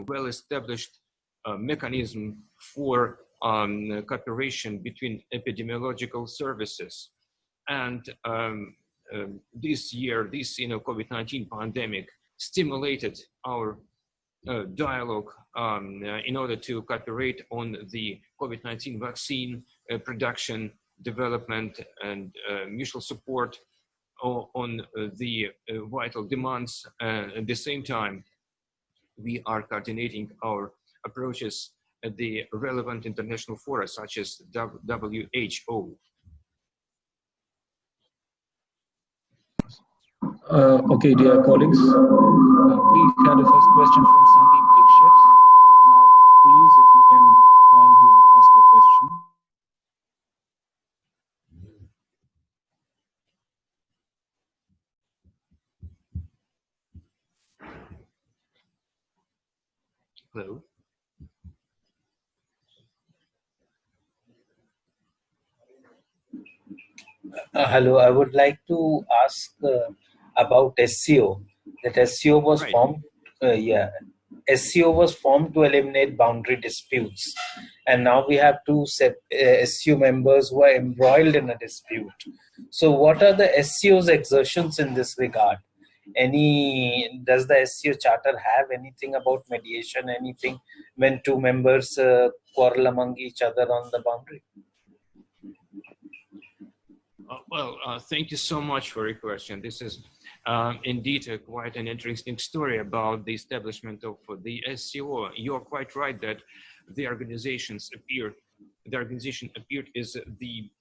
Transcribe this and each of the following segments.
well-established mechanism for cooperation between epidemiological services. And this year, this COVID-19 pandemic stimulated our dialogue in order to cooperate on the COVID-19 vaccine production, development, and mutual support on the vital demands. At the same time, we are coordinating our approaches at the relevant international fora, such as WHO. Okay, dear colleagues, we had a first question from Sandeep Dixit. Please, if you can kindly ask your question. Hello. Hello, I would like to ask about SCO. That SCO was formed, SCO was formed to eliminate boundary disputes, and now we have two SCO members who are embroiled in a dispute. So, what are the SCO's exertions in this regard? Does the SCO charter have anything about mediation? Anything when two members quarrel among each other on the boundary? Thank you so much for your question. This is indeed quite an interesting story about the establishment of the SCO. You're quite right that the organization appeared as the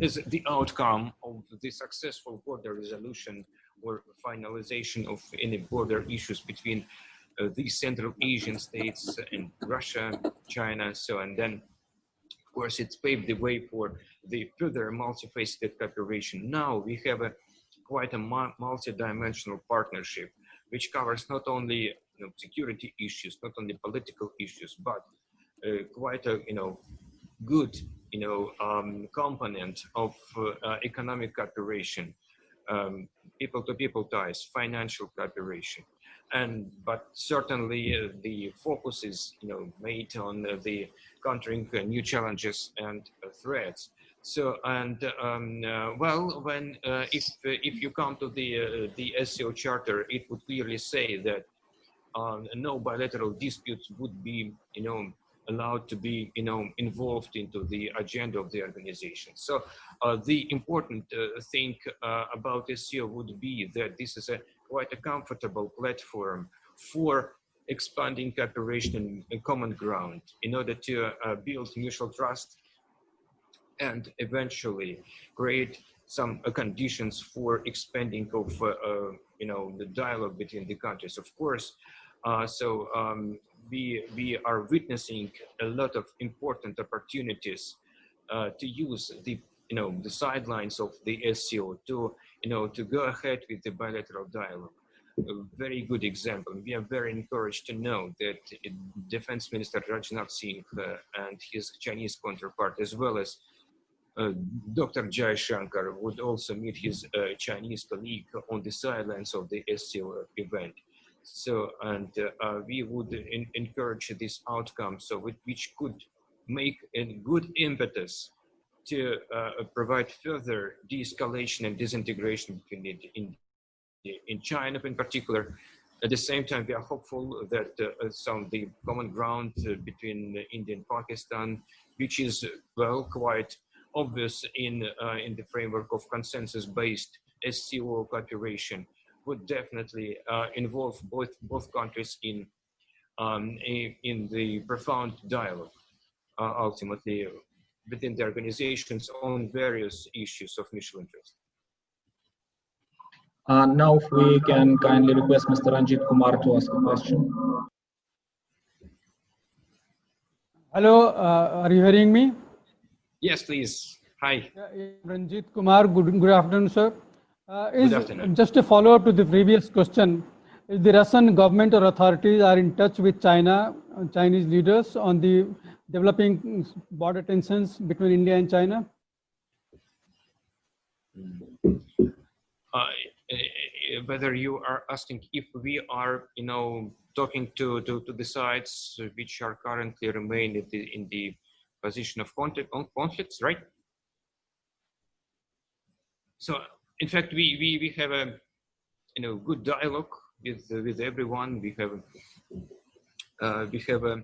as the outcome of the successful border resolution or finalization of any border issues between the Central Asian states and Russia, China. So, and then, of course, it's paved the way for the further multifaceted cooperation. Now we have quite a multi-dimensional partnership, which covers not only security issues, not only political issues, but quite a good component of economic cooperation, people-to-people ties, financial cooperation, but certainly the focus is made on the countering new challenges and threats. So, and when if you come to the SCO charter, it would clearly say that no bilateral disputes would be allowed to be involved into the agenda of the organization. So the important thing about SCO would be that this is quite a comfortable platform for expanding cooperation and common ground in order to build mutual trust and eventually create some conditions for expanding of the dialogue between the countries. Of course, we are witnessing a lot of important opportunities to use the sidelines of the SCO to go ahead with the bilateral dialogue. A very good example. We are very encouraged to know that Defense Minister Rajnath Singh and his Chinese counterpart, as well as Dr. Jai Shankar, would also meet his Chinese colleague on the sidelines of the SCO event. So, and we would encourage this outcome, so which could make a good impetus to provide further de-escalation and disintegration between in China in particular. At the same time, we are hopeful that some of the common ground between India and Pakistan, which is quite obvious in the framework of consensus-based SCO cooperation, would definitely involve both countries in the profound dialogue, ultimately within the organizations on various issues of mutual interest. Now, if we can kindly request Mr. Ranjit Kumar to ask a question. Hello, are you hearing me? Yes, please. Hi. Ranjit Kumar, good afternoon, sir. Good afternoon. Just a follow-up to the previous question. Is the Russian government or authorities are in touch with Chinese leaders on the developing border tensions between India and China? whether you are asking if we are, talking to the sides which are currently remain in the position of conflicts, right? So, in fact, we have a good dialogue with everyone. We have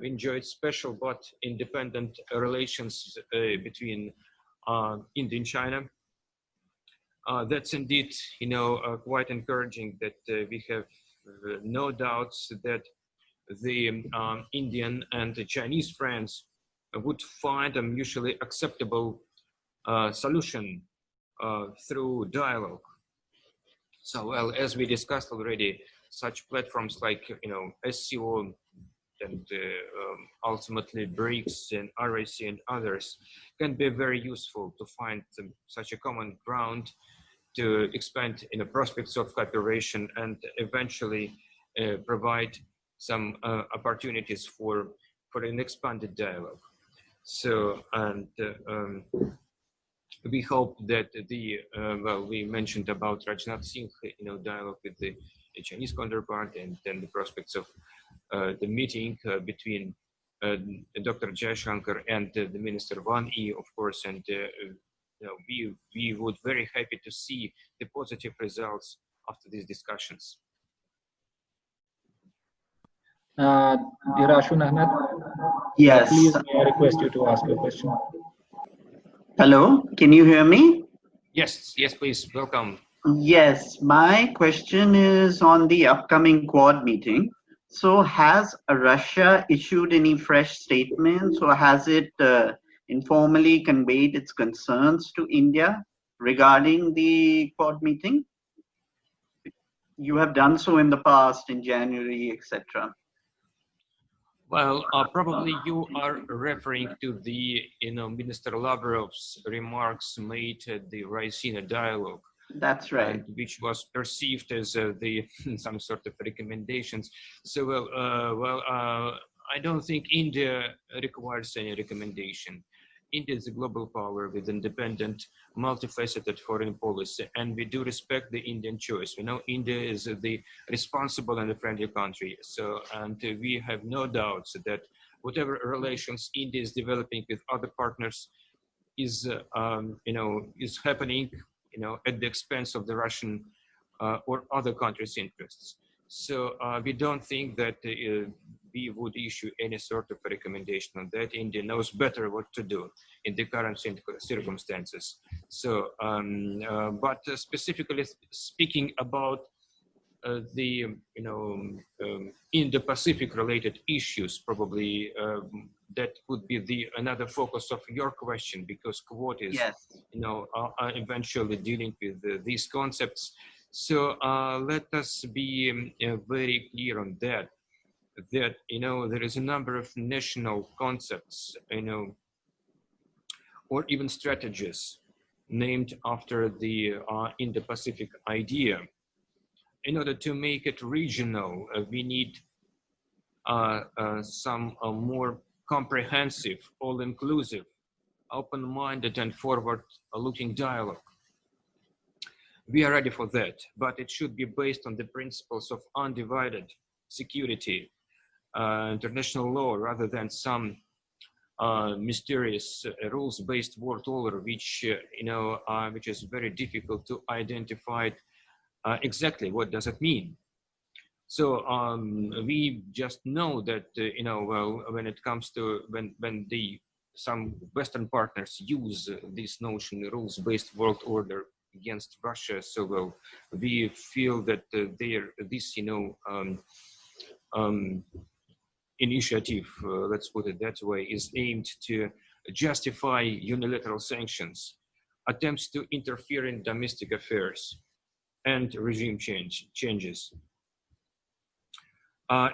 enjoyed special but independent relations between India and China. That's indeed, quite encouraging that we have no doubts that the Indian and the Chinese friends would find a mutually acceptable solution through dialogue. So, well, as we discussed already, such platforms like, SCO and ultimately BRICS and RAC and others can be very useful to find such a common ground to expand prospects of cooperation and eventually provide some opportunities for an expanded dialogue. So, and we hope that well, we mentioned about Rajnath Singh, dialogue with the Chinese counterpart, and then the prospects of the meeting between Dr. Jaishankar and the Minister Wang Yi, of course, and we would very happy to see the positive results after these discussions. Dear Ashwin Ahmed, yes. Please, may I request you to ask your question? Hello, can you hear me? Yes, please, welcome. Yes, my question is on the upcoming Quad meeting. So has Russia issued any fresh statements, or has it informally conveyed its concerns to India regarding the Quad meeting? You have done so in the past, in January, etc. Well, probably you are referring to the, Minister Lavrov's remarks made at the Raisina dialogue. That's right. And which was perceived as some sort of recommendations. So, I don't think India requires any recommendation. India is a global power with independent, multifaceted foreign policy, and we do respect the Indian choice. We know India is the responsible and a friendly country. So, and we have no doubts that whatever relations India is developing with other partners is, is happening, at the expense of the Russian or other countries' interests. So we don't think that we would issue any sort of recommendation on that. India knows better what to do in the current circumstances. So, but specifically speaking about the Indo-Pacific related issues, probably that would be another focus of your question, because Quad is, yes, eventually dealing with these concepts. So let us be very clear on that there is a number of national concepts, or even strategies named after the Indo-Pacific idea. In order to make it regional, we need some more comprehensive, all-inclusive, open-minded and forward-looking dialogue. We are ready for that, but it should be based on the principles of undivided security, international law, rather than some mysterious rules-based world order, which which is very difficult to identify exactly what does it mean. So we just know that well, when it comes to when some Western partners use this notion, rules-based world order, against Russia, so well, we feel that this initiative, let's put it that way, is aimed to justify unilateral sanctions, attempts to interfere in domestic affairs, and regime changes.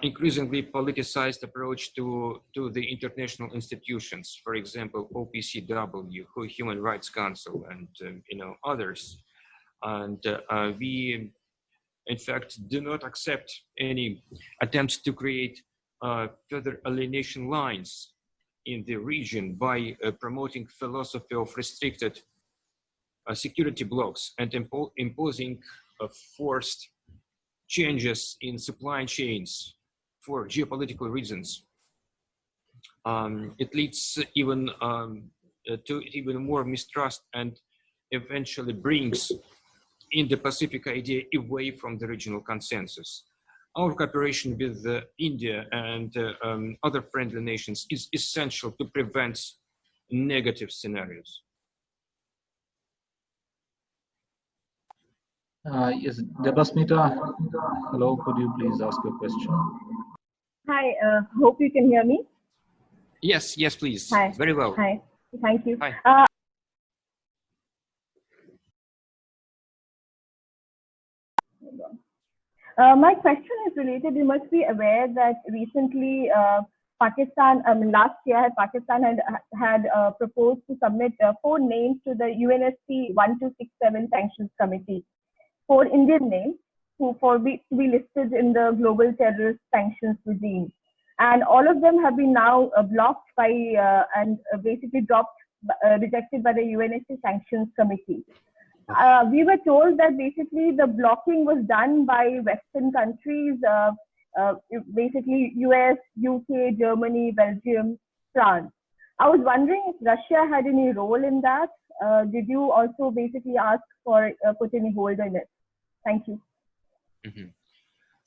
Increasingly politicized approach to the international institutions, for example, OPCW, Human Rights Council, and others. And we, in fact, do not accept any attempts to create further alienation lines in the region by promoting philosophy of restricted security blocks and imposing forced changes in supply chains for geopolitical reasons. It leads even to even more mistrust and eventually brings Indo-Pacific idea away from the regional consensus. Our cooperation with India and other friendly nations is essential to prevent negative scenarios. Yes, Debasmita, hello, could you please ask your question? Hi, hope you can hear me. Yes, yes, please. Hi. Very well. Hi, thank you. Hi. My question is related, you must be aware that recently Pakistan, last year Pakistan had proposed to submit 4 names to the UNSC 1267 Sanctions Committee, 4 Indian names to be listed in the global terrorist sanctions regime. And all of them have been now blocked by and basically rejected by the UNSC Sanctions Committee. We were told that basically the blocking was done by Western countries, basically US, UK, Germany, Belgium, France. I was wondering if Russia had any role in that. Did you also basically ask for put any hold on it? Thank you. Mm-hmm.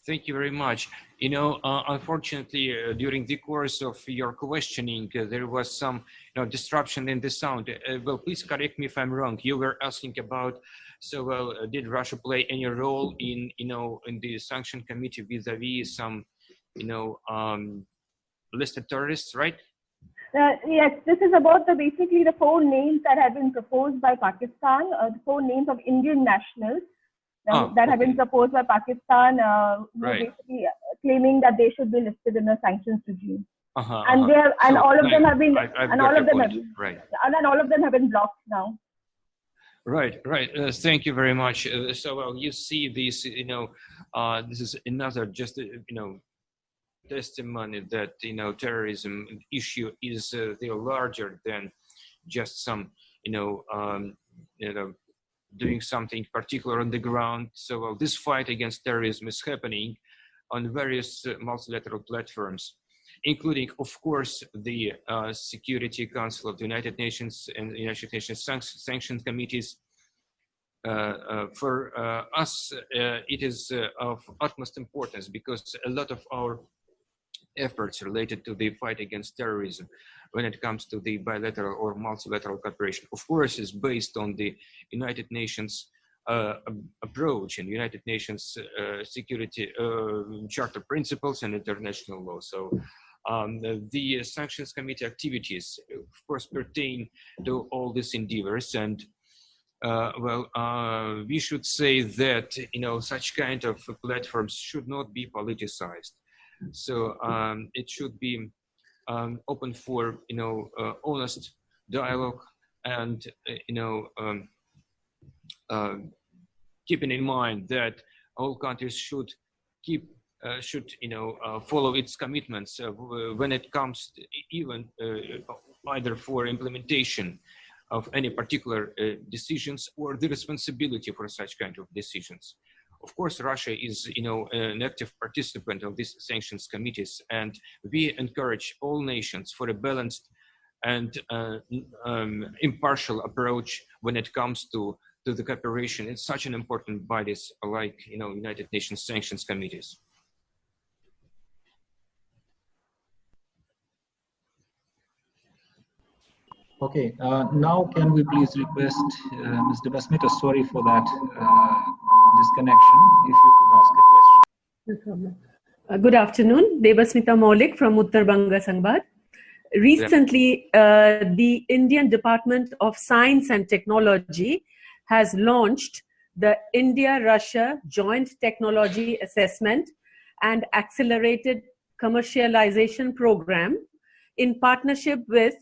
Thank you very much. You know, unfortunately, during the course of your questioning, there was some disruption in the sound. Well, please correct me if I'm wrong. You were asking about, did Russia play any role in, in the sanction committee vis-a-vis some, listed terrorists, right? Yes, this is about basically the 4 names that have been proposed by Pakistan, the 4 names of Indian nationals. That have been proposed by Pakistan, basically claiming that they should be listed in a sanctions regime, and they have, and all of them have been, and all of them have been, and then all of them have been blocked now. Right. Thank you very much. You see this, this is another just, testimony that, terrorism issue is larger than just some, doing something particular on the ground. So this fight against terrorism is happening on various multilateral platforms, including, of course, the Security Council of the United Nations and the United Nations sanctions committees. For us, it is of utmost importance because a lot of our efforts related to the fight against terrorism when it comes to the bilateral or multilateral cooperation, of course, is based on the United Nations approach and United Nations security charter principles and international law. So the sanctions committee activities, of course, pertain to all these endeavors. And we should say that, such kind of platforms should not be politicized. So it should be open for honest dialogue and keeping in mind that all countries should follow its commitments when it comes to even either for implementation of any particular decisions or the responsibility for such kind of decisions. Of course, Russia is, an active participant of these sanctions committees, and we encourage all nations for a balanced and impartial approach when it comes to the cooperation in such an important bodies like, United Nations sanctions committees. Okay, now can we please request Ms. Debasmita, sorry for that disconnection, if you could ask a question. No problem. Good afternoon, Debasmita Maulik from Uttar Banga Sangbad. Recently, the Indian Department of Science and Technology has launched the India-Russia Joint Technology Assessment and Accelerated Commercialization Program in partnership with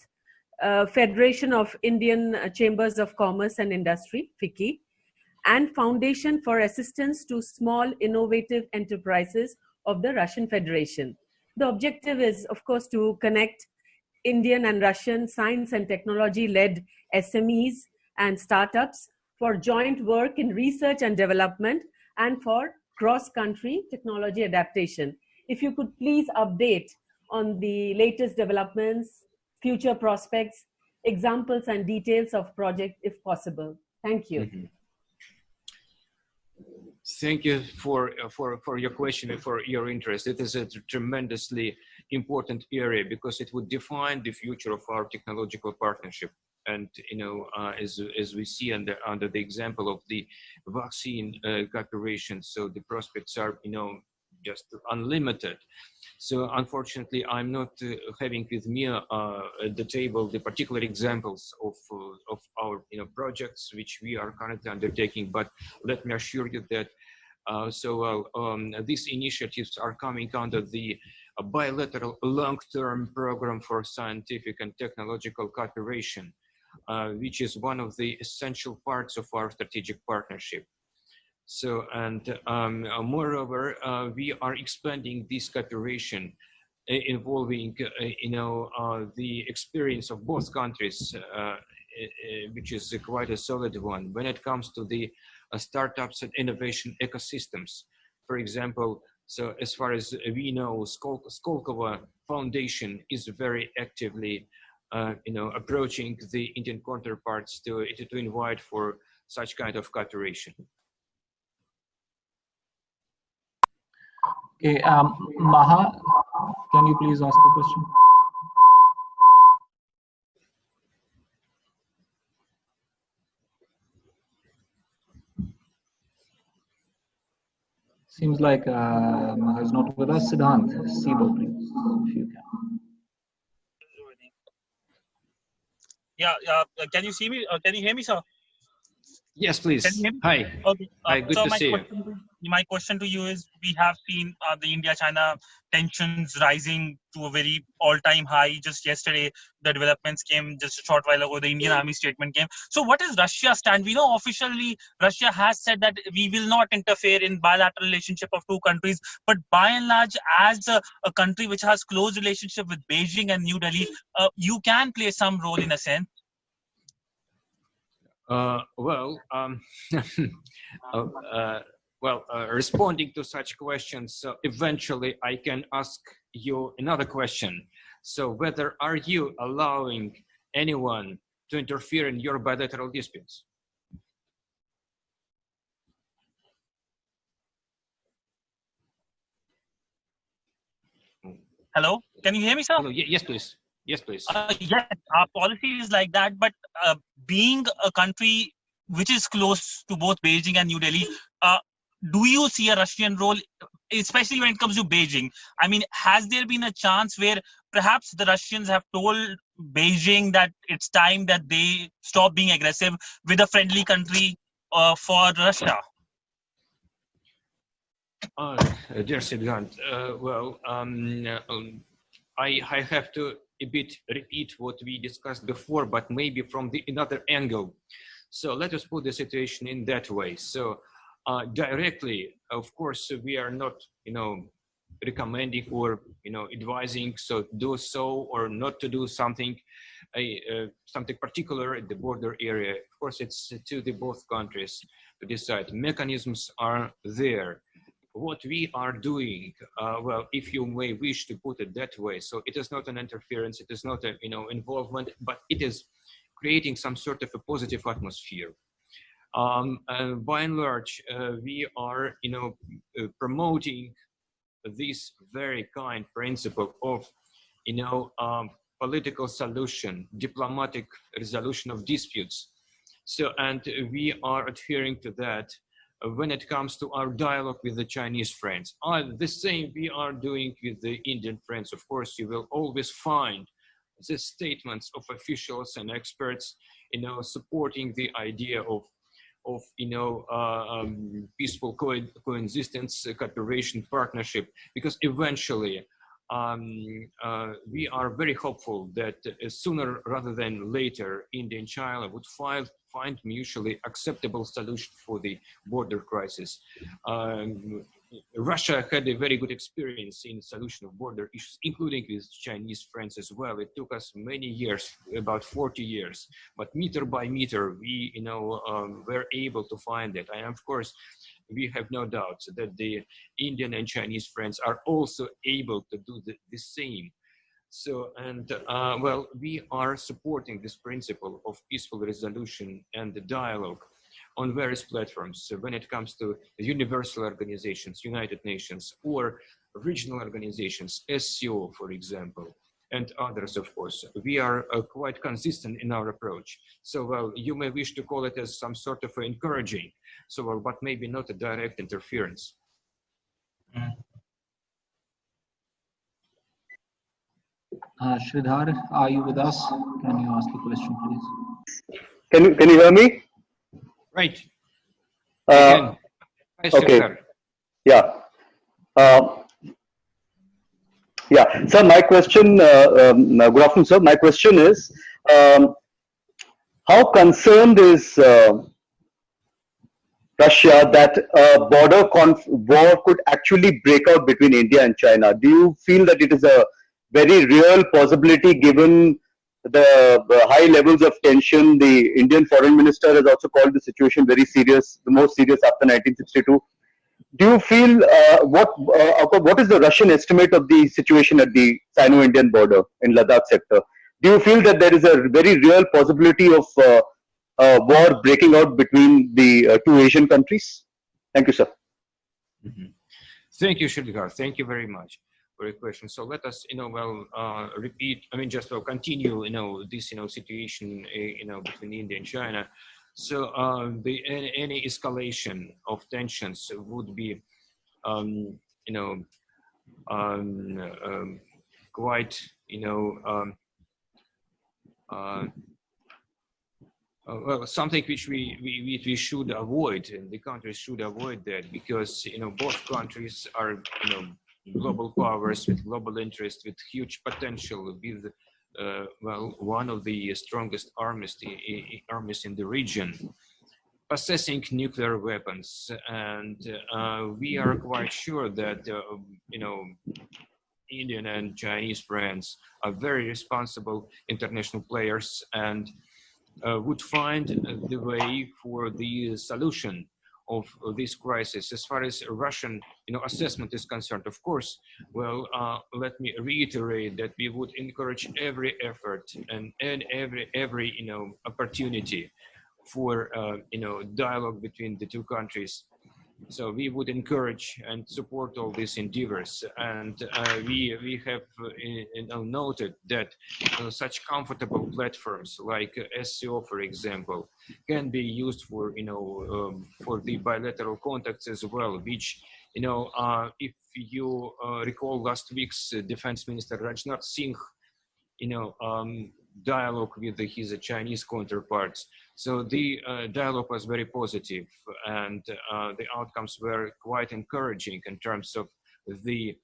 Federation of Indian Chambers of Commerce and Industry, FICCI, and Foundation for Assistance to Small Innovative Enterprises of the Russian Federation. The objective is, of course, to connect Indian and Russian science and technology-led SMEs and startups for joint work in research and development and for cross-country technology adaptation. If you could please update on the latest developments, future prospects, examples and details of project if possible. Thank you. Mm-hmm. Thank you for your question and for your interest. It is a tremendously important area because it would define the future of our technological partnership. And as we see under the example of the vaccine cooperation, so the prospects are just unlimited. So unfortunately, I'm not having with me at the table the particular examples of our projects which we are currently undertaking. But let me assure you that these initiatives are coming under the bilateral long-term program for scientific and technological cooperation, which is one of the essential parts of our strategic partnership. So, and moreover, we are expanding this cooperation involving, the experience of both countries, which is quite a solid one when it comes to the startups and innovation ecosystems. For example, so as far as we know, Skolkovo Foundation is very actively, approaching the Indian counterparts to invite for such kind of cooperation. Okay, Maha, can you please ask a question? Seems like Maha is not with us. Siddhant, Sibo, please, if you can. Yeah, can you see me? Can you hear me, sir? Yes, please. Hi. Okay. Hi, good to see you. My question to you is, we have seen the India-China tensions rising to a very all-time high. Just yesterday, the developments came. Just a short while ago, the Indian Army statement came. So what is Russia's stand? We know officially Russia has said that we will not interfere in bilateral relationship of two countries. But by and large, as a country which has close relationship with Beijing and New Delhi, you can play some role in a sense. Responding to such questions, eventually I can ask you another question. So whether are you allowing anyone to interfere in your bilateral disputes? Hello, can you hear me, sir? Hello. Yes, please. Yes, please. Yes, our policy is like that, but being a country which is close to both Beijing and New Delhi, do you see a Russian role, especially when it comes to Beijing? I mean, has there been a chance where perhaps the Russians have told Beijing that it's time that they stop being aggressive with a friendly country for Russia? Dear Siddhant, I have to a bit repeat what we discussed before, but maybe from another angle. So let us put the situation in that way. So directly, of course, we are not, recommending or, advising so do so or not to do something, something particular at the border area. Of course, it's to the both countries to decide. Mechanisms are there. What we are doing, if you may wish to put it that way, so it is not an interference, it is not a involvement, but it is creating some sort of a positive atmosphere. By and large, we are promoting this very kind principle of political solution, diplomatic resolution of disputes. So, and we are adhering to that when it comes to our dialogue with the Chinese friends. The same we are doing with the Indian friends. Of course, you will always find the statements of officials and experts, supporting the idea of peaceful coexistence, cooperation, partnership, because eventually we are very hopeful that sooner rather than later, India and China would find mutually acceptable solution for the border crisis. Russia had a very good experience in solution of border issues, including with Chinese friends as well. It took us many years, about 40 years, but meter by meter, we, were able to find it. And of course, we have no doubt that the Indian and Chinese friends are also able to do the same. So, and well, we are supporting this principle of peaceful resolution and the dialogue on various platforms. So when it comes to universal organizations, United Nations, or regional organizations, SCO, for example, and others, of course, we are quite consistent in our approach. So, well, you may wish to call it as some sort of encouraging, so, well, but maybe not a direct interference. Sridhar, are you with us? Can you ask a question, please? Can you hear me? Right. Okay. Yeah. Yeah. Sir, my question. Good afternoon, sir. My question is, how concerned is Russia that a border war could actually break out between India and China? Do you feel that it is a very real possibility given the high levels of tension? The Indian foreign minister has also called the situation very serious, the most serious after 1962. Do you feel, what is the Russian estimate of the situation at the Sino-Indian border in Ladakh sector? Do you feel that there is a very real possibility of war breaking out between the two Asian countries? Thank you, sir. Thank you, Sridhar. Thank you very much for your question. So let us, repeat. I mean, just continue, this, situation, between India and China. So any escalation of tensions would be, quite, well, something which we should avoid, and the countries should avoid that, because both countries are global powers with global interest, with huge potential, with well, one of the strongest armies in the region, possessing nuclear weapons, and we are quite sure that Indian and Chinese friends are very responsible international players, and would find the way for the solution of this crisis. As far as Russian assessment is concerned, of course, well, let me reiterate that we would encourage every effort and every opportunity for dialogue between the two countries. So we would encourage and support all these endeavors, and we have noted that such comfortable platforms like SCO, for example, can be used for for the bilateral contacts as well. Which if you recall last week's Defense Minister Rajnath Singh, dialogue with his Chinese counterparts. So the dialogue was very positive, and the outcomes were quite encouraging in terms of the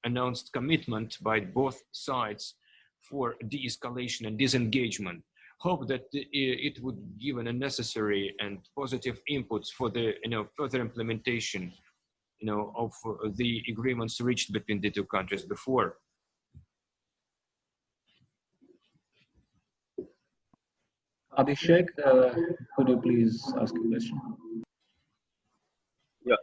announced commitment by both sides for de-escalation and disengagement. Hope that it would give a necessary and positive inputs for the further implementation of the agreements reached between the two countries before. Abhishek, could you please ask a question? Yeah.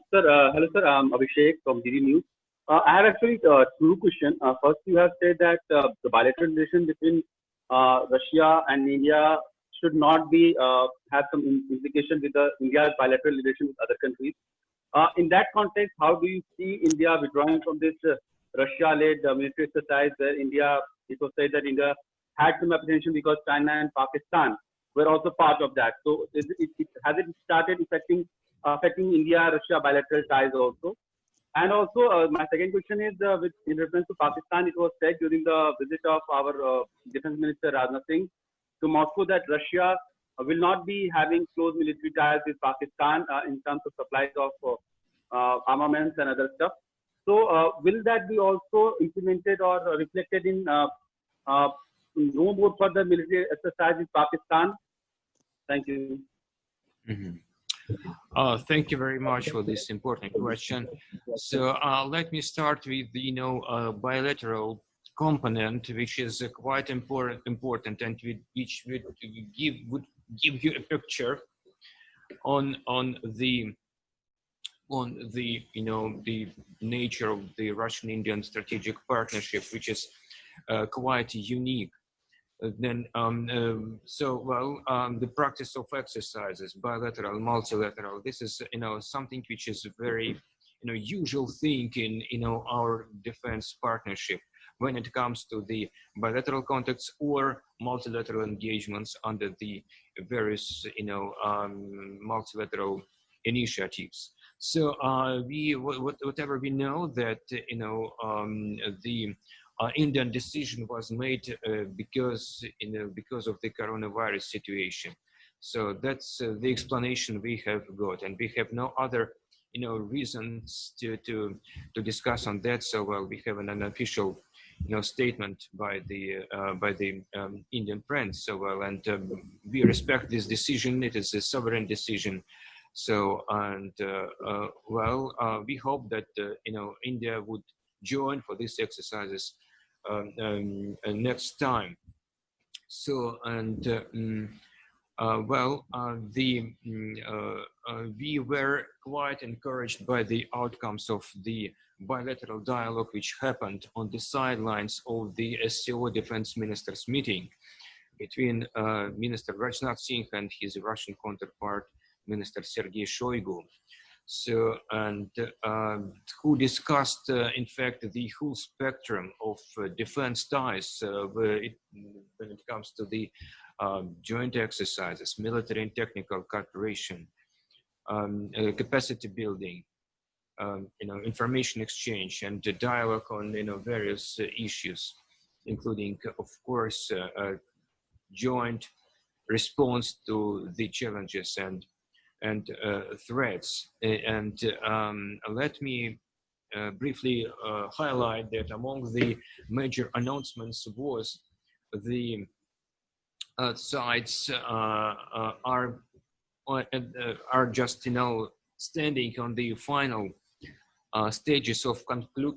Sir, hello, sir. I'm Abhishek from DD News. I have actually two questions. First, you have said that the bilateral relation between Russia and India should not be have some implication with India's bilateral relation with other countries. In that context, how do you see India withdrawing from this Russia-led military exercise, where it was said that India had some apprehension because China and Pakistan were also part of that. So has it started affecting India-Russia bilateral ties also? And also, my second question is in reference to Pakistan. It was said during the visit of our Defense Minister Rajnath Singh to Moscow that Russia will not be having close military ties with Pakistan in terms of supplies of armaments and other stuff. So will that be also implemented or reflected in no more further military exercise in Pakistan? Thank you. Thank you very much for this important question. So let me start with the bilateral component, which is quite important, and which would give you a picture on the the nature of the Russian-Indian strategic partnership, which is quite unique. The practice of exercises, bilateral, multilateral, this is something which is very usual thing in our defense partnership when it comes to the bilateral contacts or multilateral engagements under the various multilateral initiatives. So whatever we know that the Indian decision was made because of the coronavirus situation. So that's the explanation we have got, and we have no other reasons to discuss on that. So we have an unofficial statement by the Indian Prince. So and we respect this decision. It is a sovereign decision. So and we hope that India would join for these exercises next time. So and we were quite encouraged by the outcomes of the bilateral dialogue which happened on the sidelines of the SCO defense ministers meeting between Minister Rajnath Singh and his Russian counterpart, Minister Sergei Shoigu. So, and who discussed, in fact, the whole spectrum of defense ties when it comes to the joint exercises, military and technical cooperation, capacity building, information exchange, and the dialogue on various issues, including, of course, joint response to the challenges and threats. And let me briefly highlight that among the major announcements was the sides are just standing on the final stages of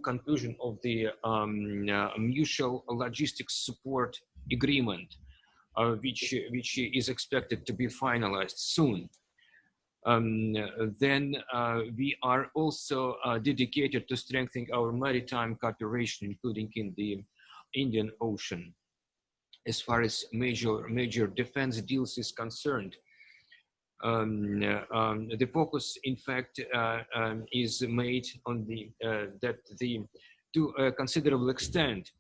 conclusion of the mutual logistics support agreement, which is expected to be finalized soon. Then we are also dedicated to strengthening our maritime cooperation, including in the Indian Ocean. As far as major defense deals is concerned, the focus, in fact, is made on to a considerable extent,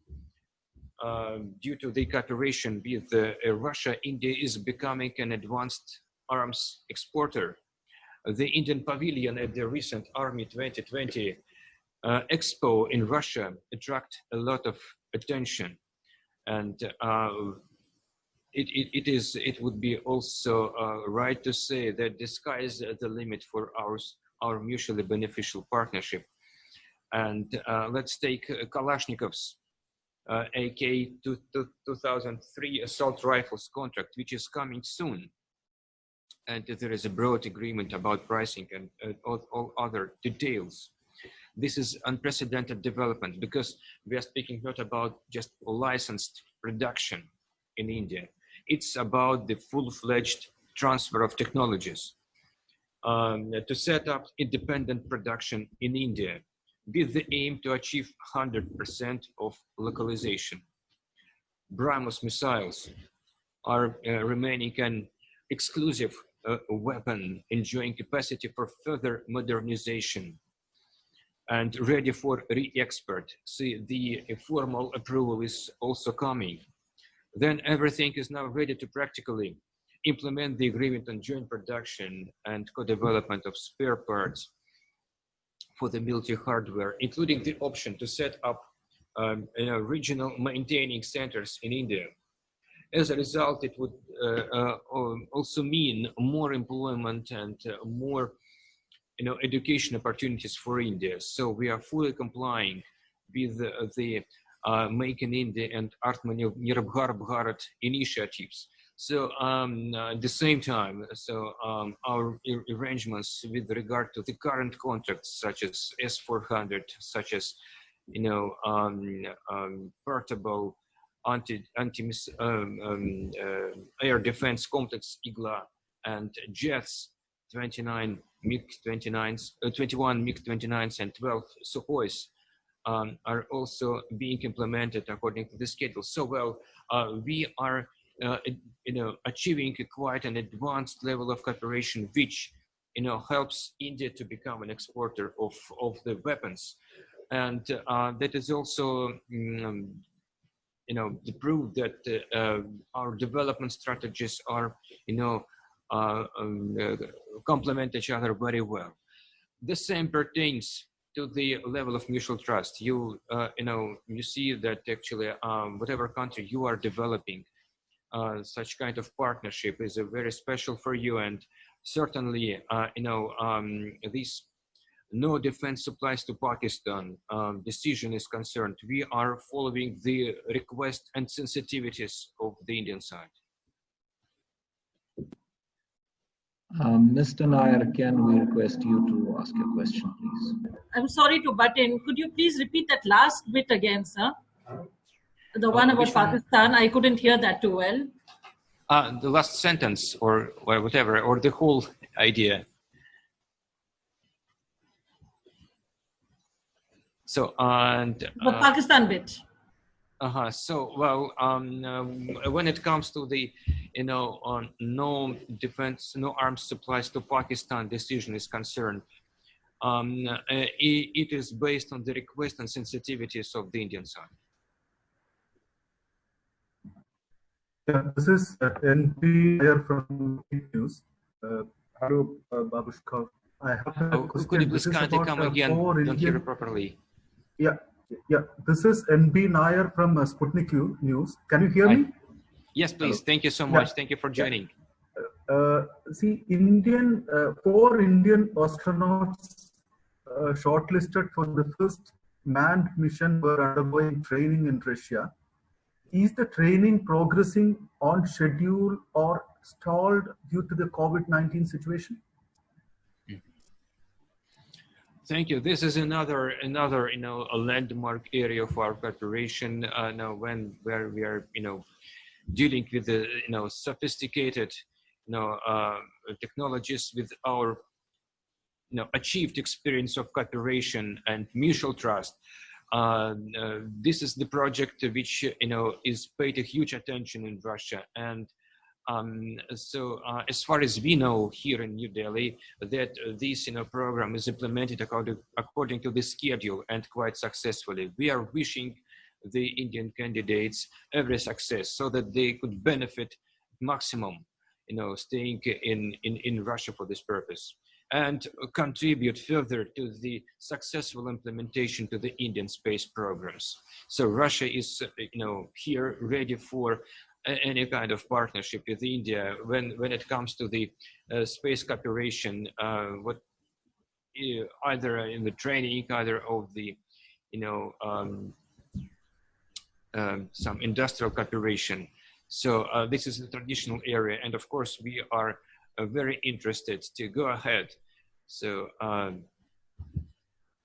due to the cooperation with Russia, India is becoming an advanced arms exporter. The Indian pavilion at the recent Army 2020 Expo in Russia attracted a lot of attention, and it would be also right to say that the sky is the limit for our mutually beneficial partnership. And let's take Kalashnikov's AK-2003 assault rifles contract, which is coming soon. And there is a broad agreement about pricing and all other details. This is unprecedented development because we are speaking not about just licensed production in India. It's about the full-fledged transfer of technologies to set up independent production in India with the aim to achieve 100% of localization. BrahMos missiles are remaining an exclusive weapon enjoying capacity for further modernization and ready for re-export. See, the formal approval is also coming. Then everything is now ready to practically implement the agreement on joint production and co-development of spare parts for the military hardware, including the option to set up regional maintaining centers in India. As a result, it would also mean more employment and more education opportunities for India. So we are fully complying with the Make in India and Atmanirbhar Bharat initiatives. So at the same time, our arrangements with regard to the current contracts, such as S-400, such as portable anti air defense complex IGLA and jets 21 MiG-29s and 12 Sukhois are also being implemented according to the schedule. So we are achieving quite an advanced level of cooperation, which helps India to become an exporter of the weapons, and that is also the proof that our development strategies are complement each other very well. The same pertains to the level of mutual trust. You see that actually whatever country you are developing, such kind of partnership is very special for you, and certainly this no defense supplies to Pakistan decision is concerned, we are following the request and sensitivities of the Indian side. Mr. Nair, can we request you to ask your question, please? I'm sorry to butt in. Could you please repeat that last bit again, sir? The one about Pakistan, I couldn't hear that too well. The last sentence or whatever, or the whole idea. So, and the Pakistan bit. So, when it comes to the, no defense, no arms supplies to Pakistan decision is concerned, it is based on the request and sensitivities of the Indian side. Yeah, this is NP here from News. Hello, Babushkin. I have a question. Could you please kindly come again? Don't hear it properly. Yeah. This is NB Nair from Sputnik News. Can you hear me? Yes, please. Hello. Thank you so much. Yeah. Thank you for joining. See, 4 Indian astronauts shortlisted for the first manned mission were undergoing training in Russia. Is the training progressing on schedule or stalled due to the COVID-19 situation? Thank you. This is another a landmark area of our cooperation. Now, where we are dealing with the sophisticated technologies with our achieved experience of cooperation and mutual trust. This is the project which is paid a huge attention in Russia, and as far as we know here in New Delhi, that this program is implemented according to the schedule and quite successfully. We are wishing the Indian candidates every success so that they could benefit maximum, staying in Russia for this purpose, and contribute further to the successful implementation to the Indian space programs. So Russia is, here ready for any kind of partnership with India when it comes to the space cooperation, either in the training, either of the, some industrial cooperation. So this is the traditional area, and of course we are very interested to go ahead. So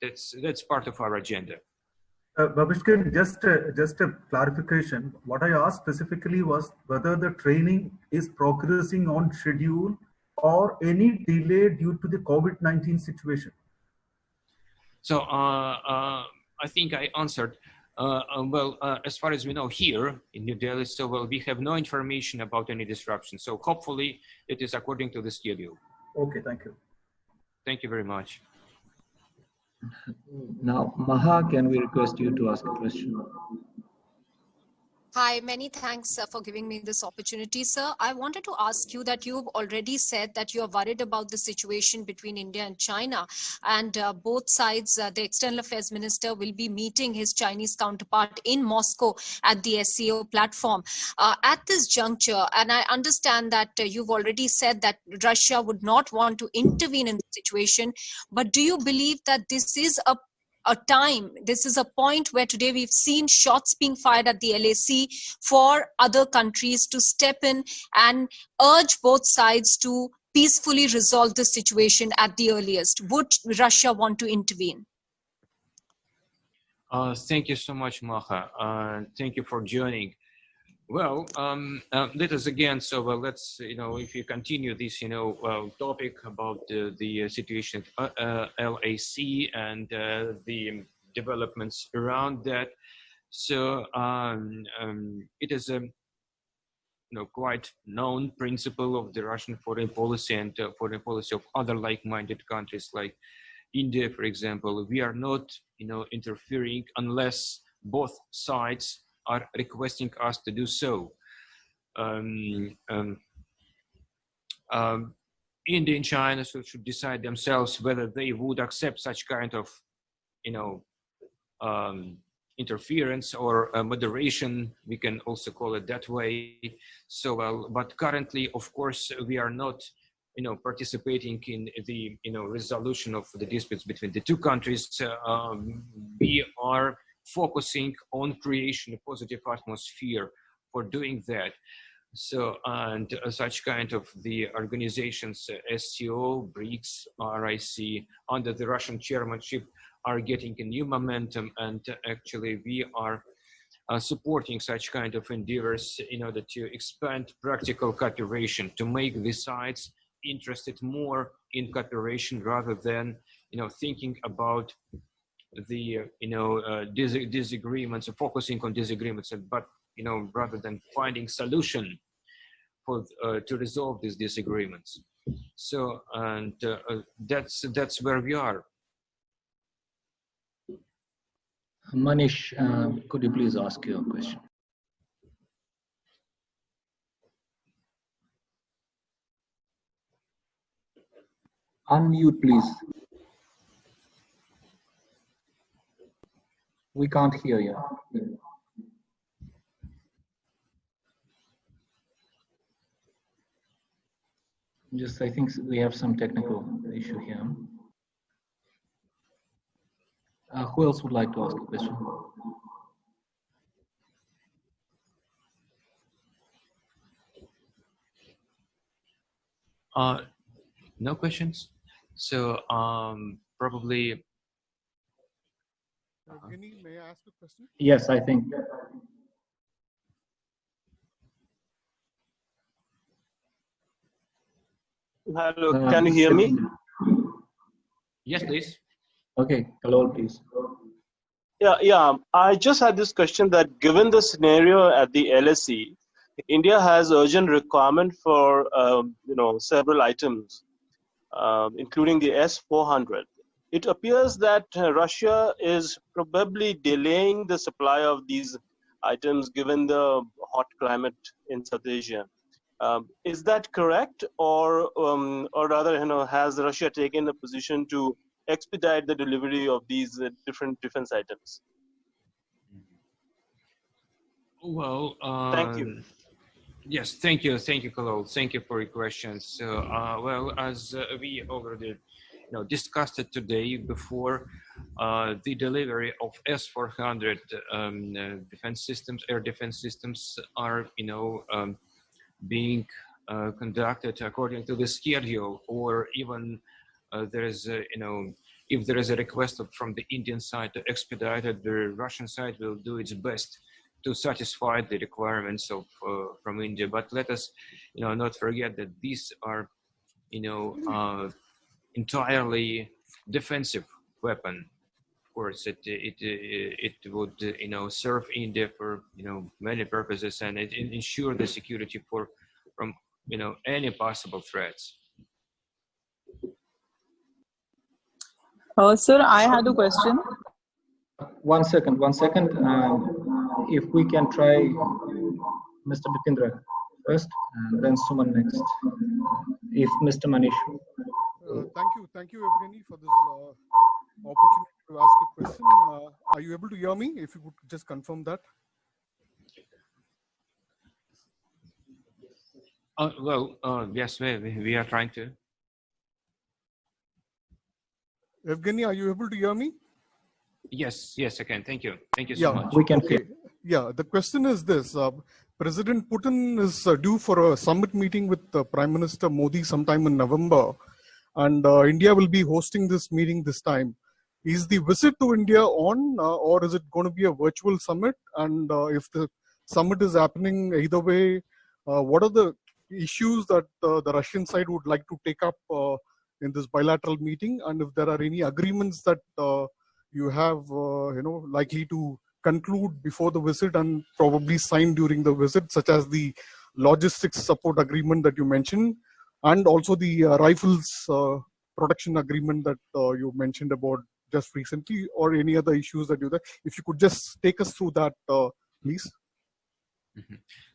that's part of our agenda. Babushkin, just a clarification. What I asked specifically was whether the training is progressing on schedule or any delay due to the COVID-19 situation. So I think I answered. As far as we know here in New Delhi, we have no information about any disruption. So hopefully it is according to the schedule. Okay, thank you. Thank you very much. Now, Maha, can we request you to ask a question? Hi, many thanks for giving me this opportunity, sir. I wanted to ask you that you've already said that you're worried about the situation between India and China, and both sides, the External Affairs Minister will be meeting his Chinese counterpart in Moscow at the SCO platform. At this juncture, and I understand that you've already said that Russia would not want to intervene in the situation, but do you believe that this is a a time, this is a point where today we've seen shots being fired at the LAC for other countries to step in and urge both sides to peacefully resolve the situation at the earliest? Would Russia want to intervene? Thank you so much, Maha. Thank you for joining. Well, let us again, so let's, if you continue this, topic about the situation at LAC and the developments around that. So it is a quite known principle of the Russian foreign policy and foreign policy of other like-minded countries like India, for example. We are not, interfering unless both sides are requesting us to do so. India and China should decide themselves whether they would accept such kind of, interference or moderation. We can also call it that way. So, but currently, of course, we are not, participating in the, resolution of the disputes between the two countries. We are focusing on creation of a positive atmosphere for doing that. So, and such kind of the organizations, SCO, BRICS, RIC, under the Russian chairmanship are getting a new momentum, and actually we are supporting such kind of endeavors in order to expand practical cooperation, to make the sides interested more in cooperation rather than, thinking about the, disagreements, or focusing on disagreements, but, rather than finding solution for to resolve these disagreements. So, and that's where we are. Manish, could you please ask your question? Unmute, please. We can't hear you. Just, I think we have some technical issue here. Who else would like to ask a question? No questions. So probably. Evgeny, may I ask a question? Yes, I think. Hello, can you hear me? Yes, please. Okay, hello, please. Yeah. I just had this question that given the scenario at the LSE, India has urgent requirement for several items, including the S-400. It appears that Russia is probably delaying the supply of these items given the hot climate in South Asia. Is that correct, or rather, has Russia taken a position to expedite the delivery of these different defense items? Well, thank you. Yes, thank you, Kalol. Thank you for your questions. So, well, as we already discussed it today before, the delivery of S-400 defense systems, air defense systems, are being conducted according to the schedule, or even there is if there is a request from the Indian side to expedite it, the Russian side will do its best to satisfy the requirements of from India. But let us not forget that these are entirely defensive weapon. Of course, it would serve India for many purposes, and it ensure the security from any possible threats. Sir, I had a question. One second. If we can try Mr. Bipindra first, and then Suman next. If Mr. Manish. Thank you, Evgeny, for this opportunity to ask a question. Are you able to hear me? If you could just confirm that. Yes, we are trying to. Evgeny, are you able to hear me? Yes, yes, I can. Thank you. Thank you so Yeah, much. We can okay. Yeah, the question is this. President Putin is due for a summit meeting with Prime Minister Modi sometime in November. And India will be hosting this meeting this time. Is the visit to India on, or is it going to be a virtual summit? And if the summit is happening either way, what are the issues that the Russian side would like to take up in this bilateral meeting? And if there are any agreements that you have, likely to conclude before the visit and probably sign during the visit, such as the logistics support agreement that you mentioned, and also the rifles production agreement that you mentioned about just recently, or any other issues that you there. If you could just take us through that, please.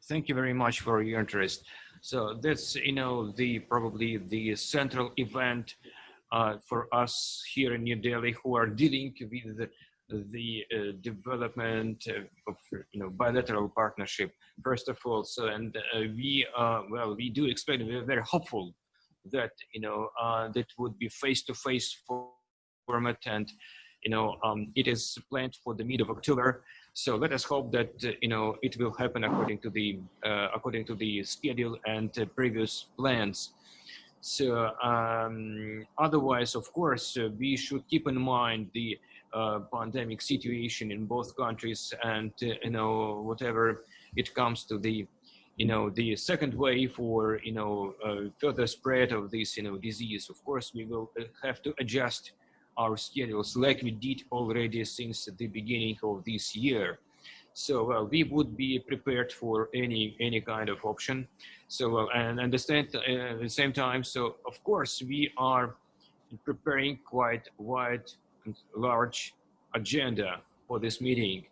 Thank you very much for your interest. So that's, probably the central event for us here in New Delhi, who are dealing with the development of bilateral partnership. First of all, so and we do expect, we're very hopeful that that would be face-to-face format, and it is planned for the mid of October. So let us hope that it will happen according to the schedule and previous plans. So otherwise, of course, we should keep in mind the pandemic situation in both countries, and whatever it comes to the the second wave or further spread of this disease. Of course, we will have to adjust our schedules like we did already since the beginning of this year. So we would be prepared for any kind of option. So and understand at the same time. So of course we are preparing quite wide and large agenda for this meeting,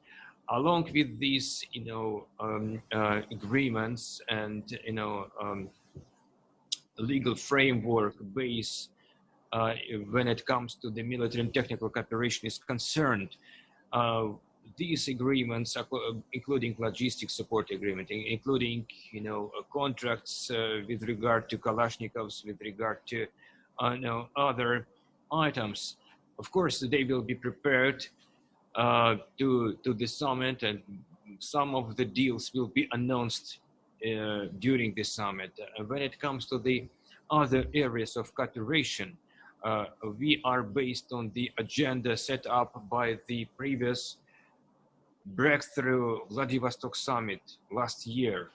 along with these agreements and legal framework base. When it comes to the military and technical cooperation is concerned, these agreements, including logistics support agreement, including contracts with regard to Kalashnikovs, with regard to other items, of course they will be prepared to the summit, and some of the deals will be announced during the summit. When it comes to the other areas of cooperation, we are based on the agenda set up by the previous breakthrough Vladivostok summit last year.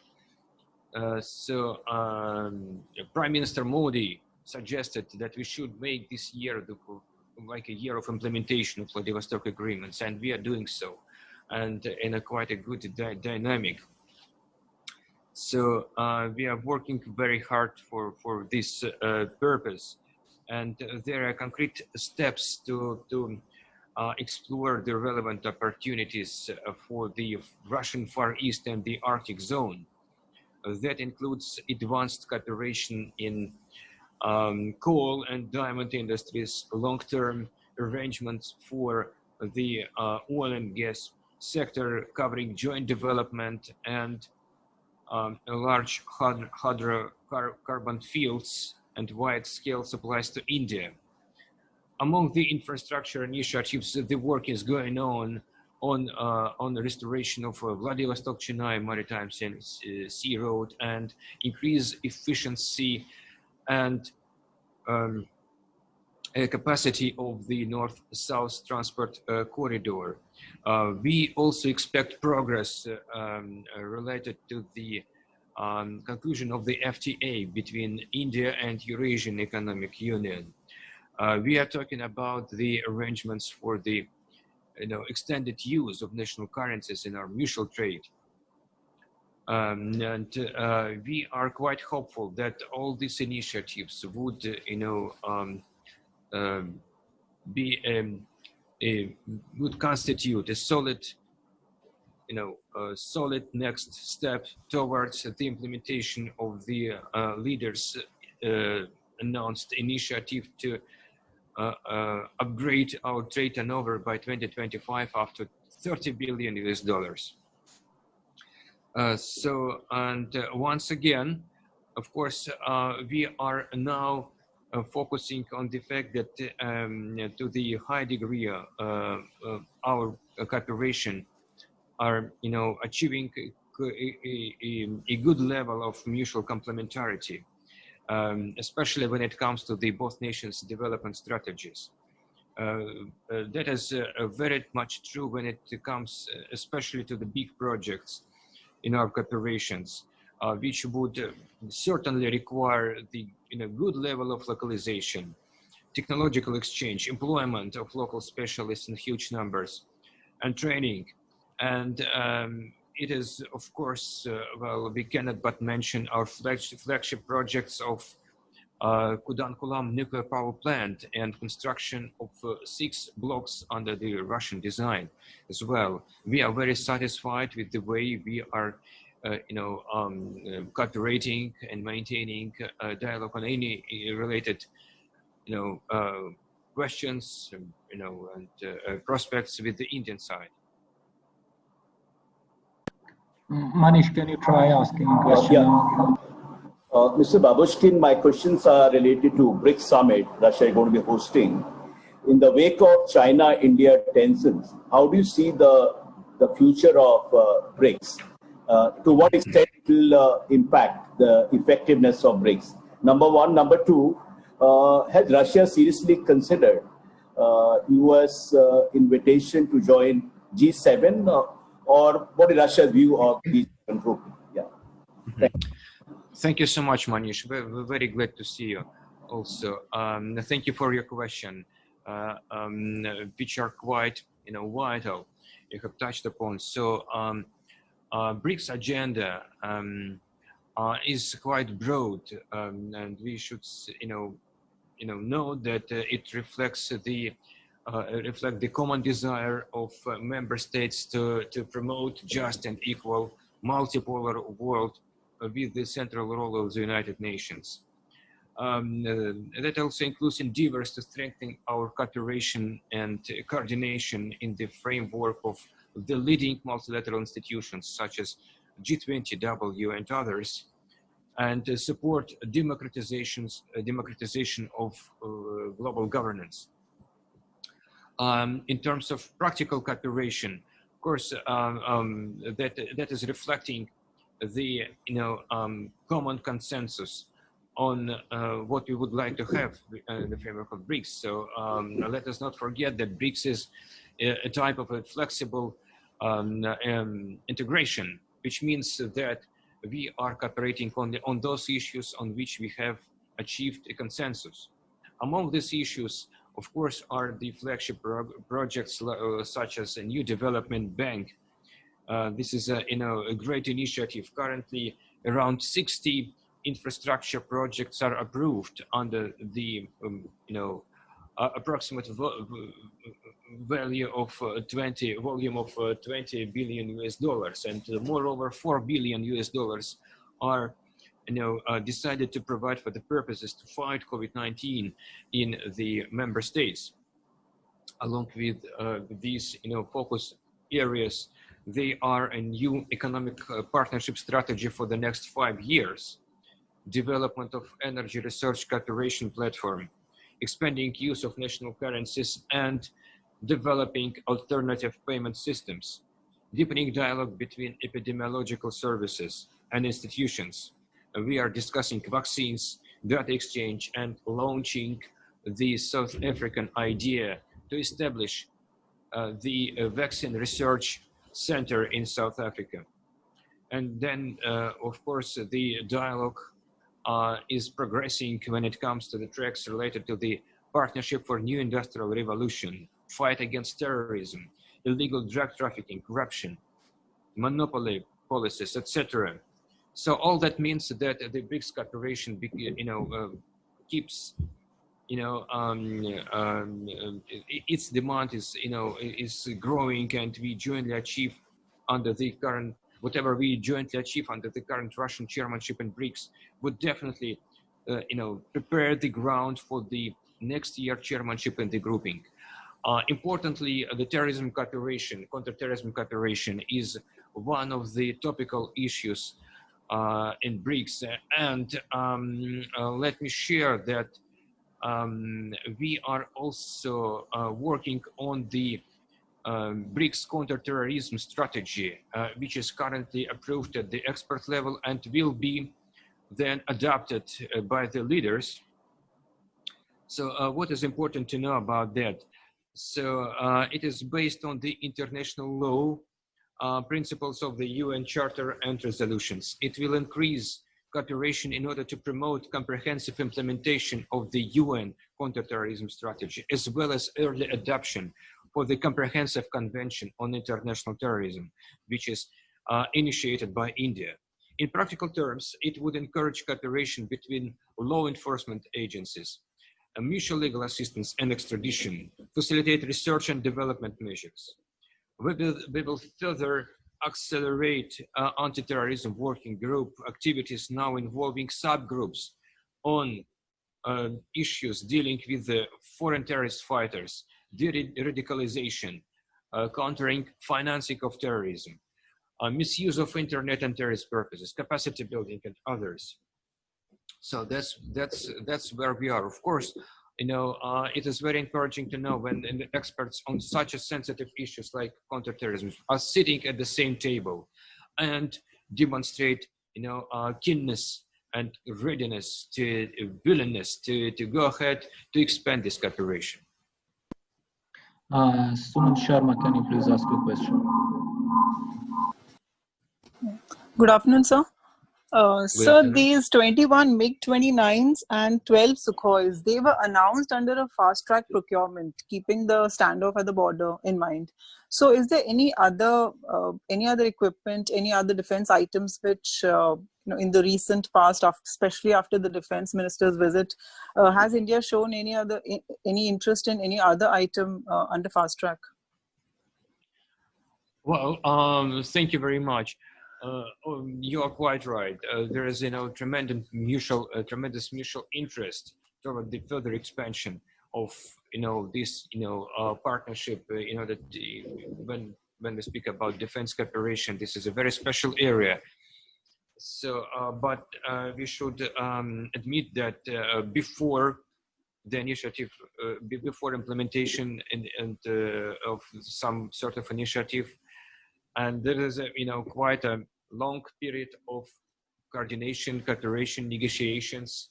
Prime Minister Modi suggested that we should make this year like a year of implementation of Vladivostok agreements, and we are doing so, and in a quite a good dynamic. So we are working very hard for this purpose, and there are concrete steps to explore the relevant opportunities for the Russian Far East and the Arctic zone. That includes advanced cooperation in coal and diamond industries, long-term arrangements for the oil and gas sector, covering joint development and large hydrocarbon fields and wide-scale supplies to India. Among the infrastructure initiatives, the work is going on the restoration of Vladivostok-Chennai Maritime Sea Road and increase efficiency and capacity of the north-south transport corridor. We also expect progress related to the conclusion of the FTA between India and Eurasian Economic Union. We are talking about the arrangements for the extended use of national currencies in our mutual trade. We are quite hopeful that all these initiatives would would constitute a solid solid next step towards the implementation of the leaders announced initiative to upgrade our trade turnover by 2025 up to $30 billion US. Once again, of course, we are now focusing on the fact that to the high degree our cooperation are, achieving a good level of mutual complementarity, especially when it comes to the both nations' development strategies. That is very much true when it comes especially to the big projects in our cooperations, which would certainly require the good level of localization, technological exchange, employment of local specialists in huge numbers, and training. And it is, of course, well, we cannot but mention our flagship projects of Kudankulam nuclear power plant and construction of 6 blocks under the Russian design as well. We are very satisfied with the way we are, cooperating and maintaining dialogue on any related, questions, and prospects with the Indian side. Manish, can you try asking a question? Mr. Babushkin, my questions are related to BRICS summit Russia is going to be hosting. In the wake of China-India tensions, how do you see the future of BRICS? To what extent it will impact the effectiveness of BRICS? Number one. Number two, has Russia seriously considered US invitation to join G7, or what is Russia's view of G7 group? Yeah. Thank you so much, Manish. We're very glad to see you also. Thank you for your question, which are quite, vital. You have touched upon. So BRICS agenda is quite broad, and we should, know that it reflects the common desire of member states to promote just and equal multipolar world with the central role of the United Nations. That also includes endeavors to strengthen our cooperation and coordination in the framework of the leading multilateral institutions such as G20, and others, and to support democratization of global governance. In terms of practical cooperation, of course, that is reflecting the common consensus on what we would like to have in the framework of BRICS. So let us not forget that BRICS is a type of a flexible integration, which means that we are cooperating on those issues on which we have achieved a consensus. Among these issues, of course, are the flagship projects such as a new development bank. This is a great initiative. Currently, around 60 infrastructure projects are approved under the approximate value of 20 billion US dollars, and moreover $4 billion US dollars are decided to provide for the purposes to fight COVID-19 in the member states. Along with these focus areas, they are a new economic partnership strategy for the next 5 years, development of energy research cooperation platform, expanding use of national currencies, and developing alternative payment systems, deepening dialogue between epidemiological services and institutions. We are discussing vaccines, data exchange, and launching the South African idea to establish the vaccine research center in South Africa. And then, of course, the dialogue is progressing when it comes to the tracks related to the Partnership for New Industrial Revolution, fight against terrorism, illegal drug trafficking, corruption, monopoly policies, etc. So all that means that the BRICS cooperation, keeps, its demand is growing, and we jointly achieve under the current, whatever we jointly achieve under the current Russian chairmanship in BRICS would definitely, prepare the ground for the next year chairmanship in the grouping. Importantly, the terrorism cooperation, counterterrorism cooperation is one of the topical issues in BRICS. And let me share that We are also working on the BRICS counterterrorism strategy, which is currently approved at the expert level and will be then adopted by the leaders. So what is important to know about that? So it is based on the international law, principles of the UN Charter and resolutions. It will increase cooperation in order to promote comprehensive implementation of the UN counterterrorism strategy, as well as early adoption for the Comprehensive Convention on International Terrorism, which is initiated by India. In practical terms, it would encourage cooperation between law enforcement agencies, mutual legal assistance and extradition, facilitate research and development measures. We will further accelerate anti-terrorism working group activities now involving subgroups on issues dealing with the foreign terrorist fighters, de-radicalization, countering financing of terrorism, misuse of internet and terrorist purposes, capacity building, and others. So that's where we are. Of course, it is very encouraging to know when the experts on such a sensitive issues like counterterrorism are sitting at the same table and demonstrate, keenness and readiness to willingness to go ahead to expand this cooperation. Suman Sharma, can you please ask your question? Good afternoon, sir. Sir, afternoon. these 21 MiG-29s and 12 Sukhois, they were announced under a fast-track procurement, keeping the standoff at the border in mind. So is there any other equipment, any other defense items which, in the recent past, especially after the defense minister's visit, has India shown any interest in any other item under fast-track? Well, thank you very much. You are quite right. There is, tremendous mutual interest toward the further expansion of, this, partnership. That when we speak about defense cooperation, this is a very special area. So, but we should admit that before the initiative, before implementation and of some sort of initiative. And there is quite a long period of coordination, cooperation, negotiations.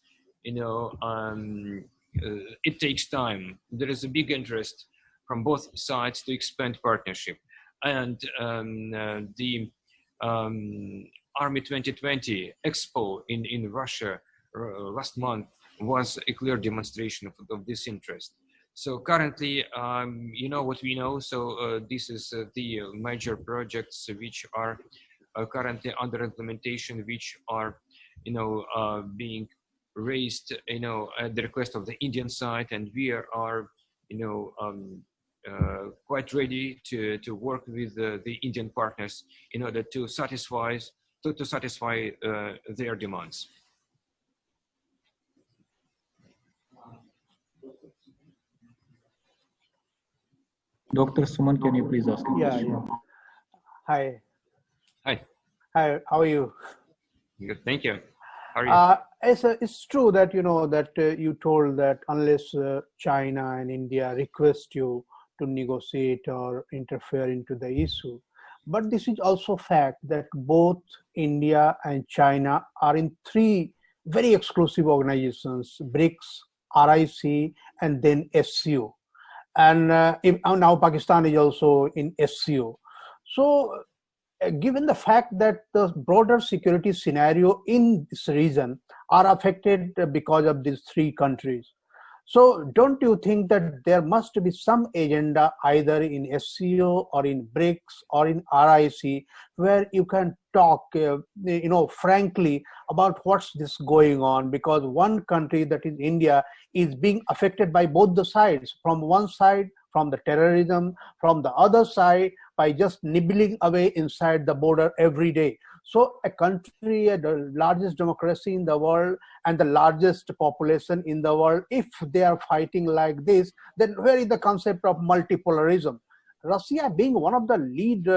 It takes time. There is a big interest from both sides to expand partnership. And the Army 2020 Expo in Russia last month was a clear demonstration of this interest. So currently, what we know. So this is the major projects which are currently under implementation, which are, being raised, at the request of the Indian side, and we are, quite ready to work with the Indian partners in order to satisfy their demands. Dr. Suman, can you please ask a question? Yeah. Hi. Hi. Hi. How are you? Good. Thank you. How are you? It's true that you told that unless China and India request you to negotiate or interfere into the issue, but this is also fact that both India and China are in three very exclusive organizations: BRICS, RIC, and then SCO. And now Pakistan is also in SCO. So given the fact that the broader security scenario in this region are affected because of these three countries, so don't you think that there must be some agenda either in SCO or in BRICS or in RIC where you can talk, frankly about what's this going on? Because one country, that is India, is being affected by both the sides. From one side, from the terrorism, from the other side, by just nibbling away inside the border every day. So a country, the largest democracy in the world and the largest population in the world, if they are fighting like this, then where is the concept of multipolarism? Russia being one of the lead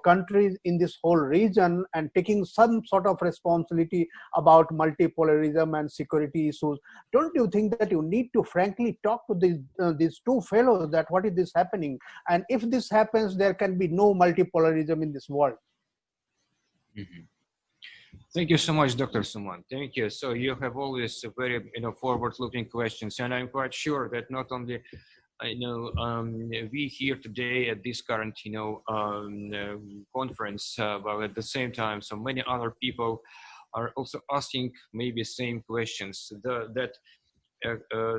countries in this whole region and taking some sort of responsibility about multipolarism and security issues. Don't you think that you need to frankly talk to these two fellows that what is this happening? And if this happens, there can be no multipolarism in this world. Mm-hmm. Thank you so much, Dr. Suman. Thank you. So you have always very forward-looking questions, and I'm quite sure that not only we here today at this current conference, but at the same time, so many other people are also asking maybe same questions.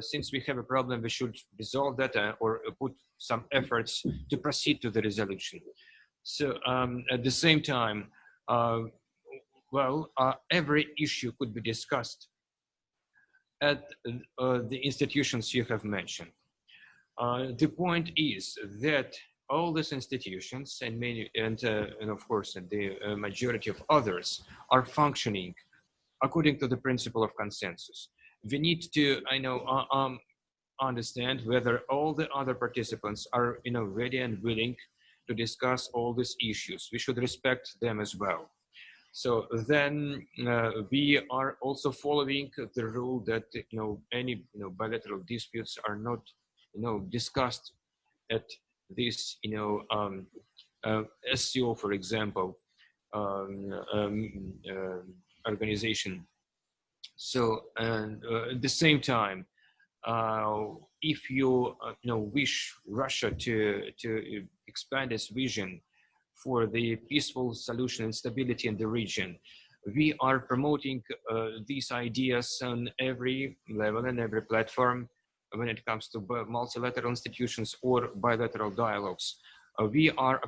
Since we have a problem, we should resolve that or put some efforts to proceed to the resolution. So at the same time, every issue could be discussed at the institutions you have mentioned. The point is that all these institutions and of course the majority of others are functioning according to the principle of consensus. We need to understand whether all the other participants are ready and willing to discuss all these issues. We should respect them as well. So then we are also following the rule that any bilateral disputes are not discussed at this SCO, for example, organization. So and at the same time, if you wish Russia to expand its vision for the peaceful solution and stability in the region, we are promoting these ideas on every level and every platform when it comes to multilateral institutions or bilateral dialogues. We are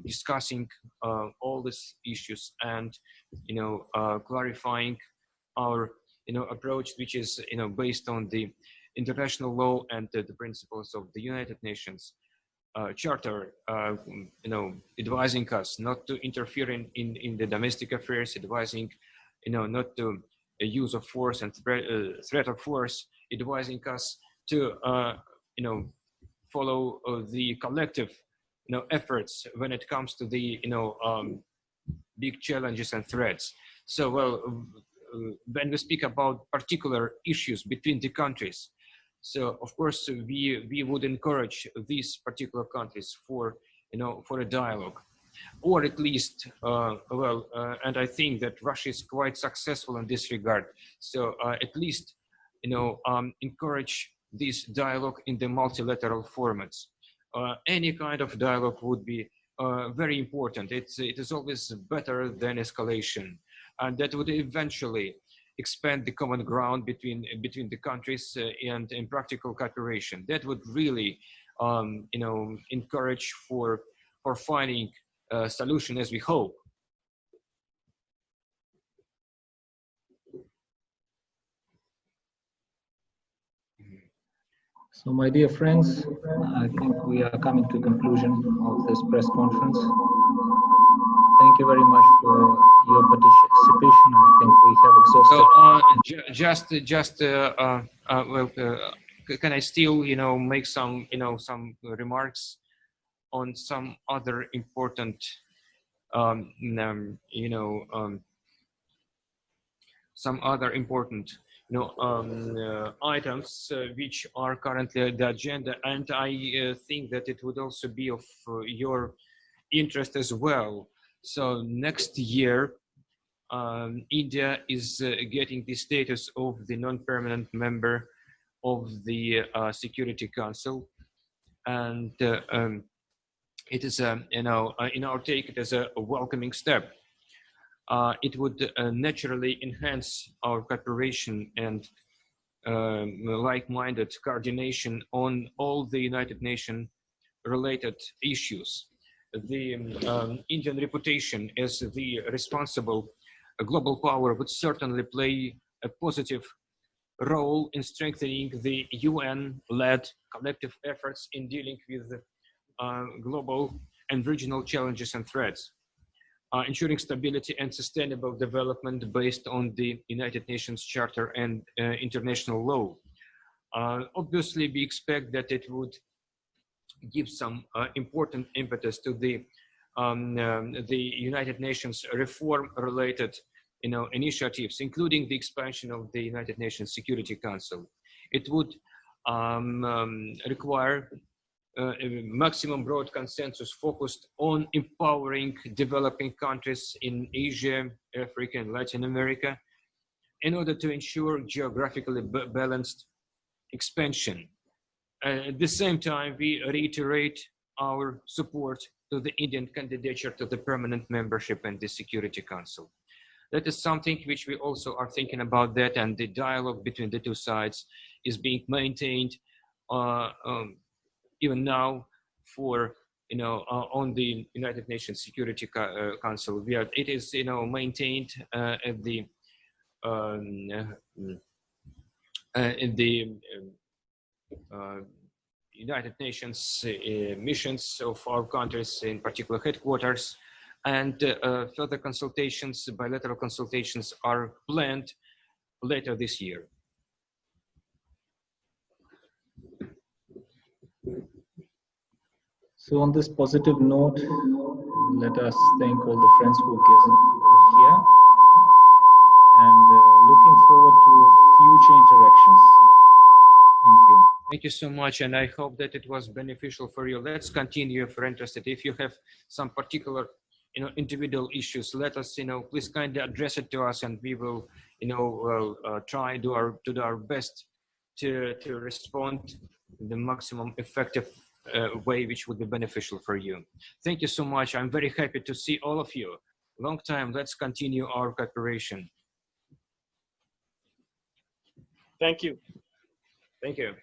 discussing all these issues and clarifying our approach, which is based on the international law and the principles of the United Nations Charter, advising us not to interfere in the domestic affairs, advising not to use of force and threat of force, advising us to follow the collective efforts when it comes to the big challenges and threats. So when we speak about particular issues between the countries, so of course we would encourage these particular countries for a dialogue, or at least and I think that Russia is quite successful in this regard. So at least encourage this dialogue in the multilateral formats. Any kind of dialogue would be very important. It is always better than escalation, and that would eventually expand the common ground between the countries and in practical cooperation. That would really encourage for finding a solution, as we hope. So my dear friends, I think we are coming to the conclusion of this press conference. Thank you very much for your participation. I think we have exhausted. So can I still make some remarks on some other important items which are currently at the agenda, and I think that it would also be of your interest as well. So next year, India is getting the status of the non-permanent member of the Security Council, and it is in our take it as a welcoming step. It would naturally enhance our cooperation and like-minded coordination on all the United Nations related issues. The Indian reputation as the responsible global power would certainly play a positive role in strengthening the UN-led collective efforts in dealing with global and regional challenges and threats, ensuring stability and sustainable development based on the United Nations Charter and international law. Obviously, we expect that it would give some important impetus to the United Nations reform-related, initiatives, including the expansion of the United Nations Security Council. It would require a maximum broad consensus focused on empowering developing countries in Asia, Africa, and Latin America in order to ensure geographically balanced expansion. At the same time, we reiterate our support to the Indian candidature to the permanent membership in the Security Council. That is something which we also are thinking about that, and the dialogue between the two sides is being maintained even now for, on the United Nations Security Council. It is, maintained at the in the United Nations missions of our countries, in particular headquarters, and further consultations, bilateral consultations, are planned later this year. So on this positive note, let us thank all the friends who are here, and looking forward to future interactions. Thank you. Thank you so much, and I hope that it was beneficial for you. Let's continue if you're interested. If you have some particular, individual issues, let us, please kindly address it to us, and we will, try to do our best to respond in the maximum effective way which would be beneficial for you. Thank you so much. I'm very happy to see all of you. Long time. Let's continue our cooperation. Thank you. Thank you.